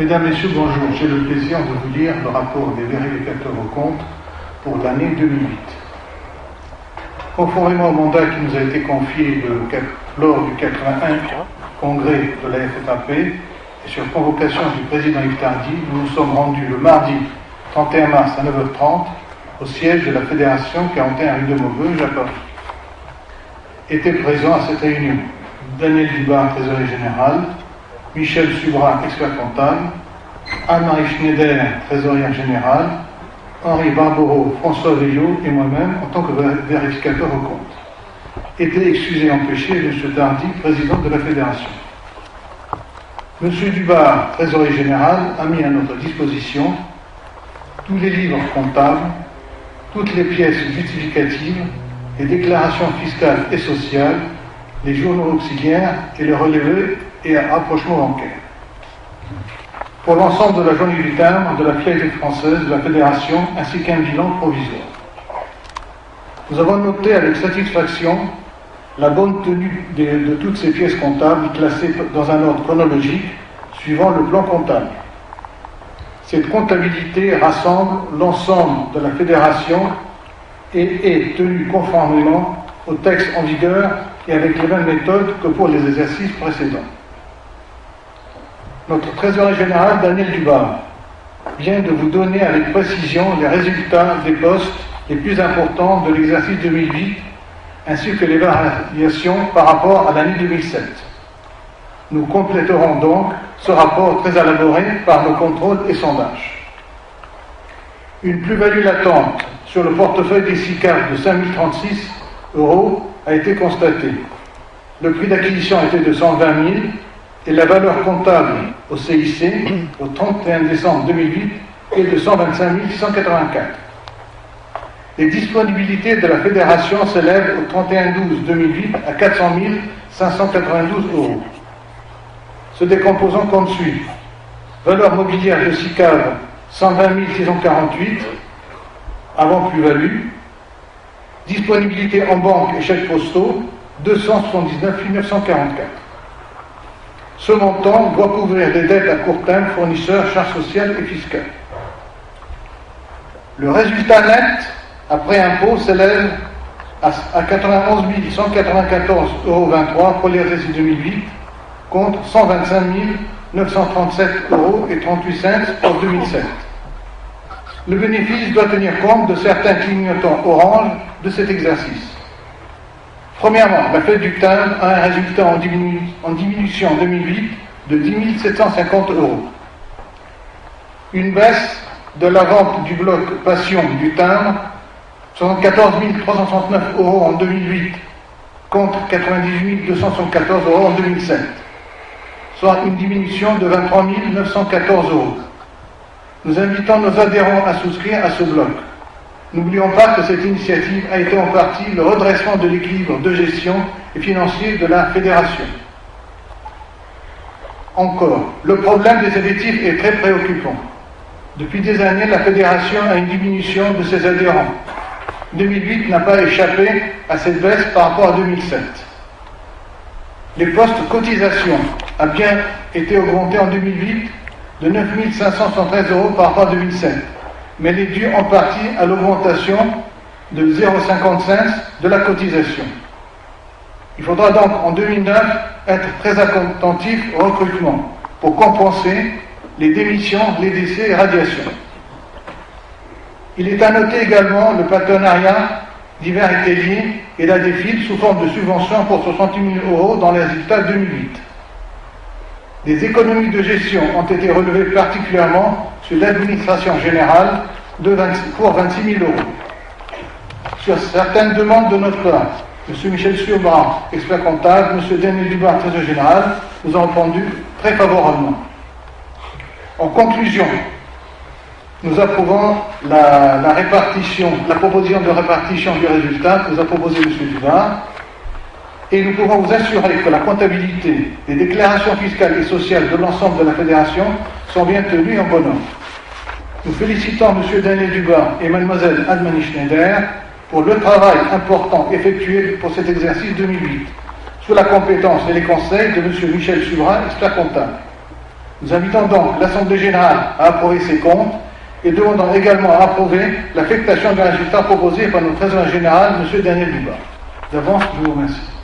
Mesdames, Messieurs, bonjour. J'ai le plaisir de vous lire le rapport des vérificateurs aux comptes pour l'année 2008. Conformément au mandat qui nous a été confié lors du 81 congrès de la FFAP et sur convocation du président Yves Tardy, nous nous sommes rendus le mardi 31 mars à 9h30 au siège de la Fédération 41 rue de Maubeuge à Paris. Étaient présents à cette réunion Daniel Dubar, trésorier général, Michel Subra, expert comptable, Anne-Marie Schneider, trésorière générale, Henri Barbereau, François Veillot et moi-même en tant que vérificateur au compte. Étaient excusés et empêchés M. Tardy, président de la Fédération. M. Dubar, trésorier général, a mis à notre disposition tous les livres comptables, toutes les pièces justificatives, les déclarations fiscales et sociales, les journaux auxiliaires et les relevés et rapprochements bancaires. Pour l'ensemble de la journée du timbre, de la Fialité française, de la Fédération, ainsi qu'un bilan provisoire. Nous avons noté avec satisfaction la bonne tenue de toutes ces pièces comptables classées dans un ordre chronologique suivant le plan comptable. Cette comptabilité rassemble l'ensemble de la Fédération et est tenue conformément au texte en vigueur et avec les mêmes méthodes que pour les exercices précédents. Notre trésorier général, Daniel Dubar, vient de vous donner avec précision les résultats des postes les plus importants de l'exercice 2008, ainsi que les variations par rapport à l'année 2007. Nous compléterons donc ce rapport très élaboré par nos contrôles et sondages. Une plus-value latente sur le portefeuille des SICAV de 5 036 € a été constatée. Le prix d'acquisition était de 120 000 et la valeur comptable au CIC au 31 décembre 2008 est de 125 684. Les disponibilités de la Fédération s'élèvent au 31/12/2008 à 400 592 €. Se décomposant comme suit. Valeur mobilière de SICAV 120 648 avant plus-value. Disponibilité en banque et chèques postaux 279 944. Ce montant doit couvrir les dettes à court terme, fournisseurs, charges sociales et fiscales. Le résultat net après impôt s'élève à 91 194,23 € pour l'exercice 2008 contre 125 937,38 € pour 2007. Le bénéfice doit tenir compte de certains clignotants orange de cet exercice. Premièrement, la fête du timbre a un résultat en diminution en 2008 de 10 750 €. Une baisse de la vente du bloc Passion du timbre, 74 369 € en 2008 contre 98 274 € en 2007, soit une diminution de 23 914 €. Nous invitons nos adhérents à souscrire à ce bloc. N'oublions pas que cette initiative a été en partie le redressement de l'équilibre de gestion et financier de la Fédération. Encore, le problème des effectifs est très préoccupant. Depuis des années, la Fédération a une diminution de ses adhérents. 2008 n'a pas échappé à cette baisse par rapport à 2007. Les postes cotisation a bien été augmenté en 2008 de 9 573 € par rapport à 2007, mais elle est due en partie à l'augmentation de 0,55 de la cotisation. Il faudra donc en 2009 être très attentif au recrutement pour compenser les démissions, les décès et radiations. Il est à noter également le partenariat divers et liés et la défile sous forme de subventions pour 68 000 € dans les résultats 2008. Des économies de gestion ont été relevées particulièrement sur l'administration générale pour 26 000 €. Sur certaines demandes de notre part, M. Michel Subra, expert comptable, M. Daniel Dubar, trésorier général, nous ont répondu très favorablement. En conclusion, nous approuvons la proposition de répartition du résultat que nous a proposé M. Dubar, et nous pouvons vous assurer que la comptabilité, les déclarations fiscales et sociales de l'ensemble de la Fédération sont bien tenues en bon ordre. Nous félicitons M. Daniel Dubar et Mlle Anne-Marie Schneider pour le travail important effectué pour cet exercice 2008, sous la compétence et les conseils de M. Michel Subra, expert comptable. Nous invitons donc l'Assemblée générale à approuver ces comptes et demandons également à approuver l'affectation d'un résultat proposé par notre trésorier général, M. Daniel Duba. D'avance, je vous remercie.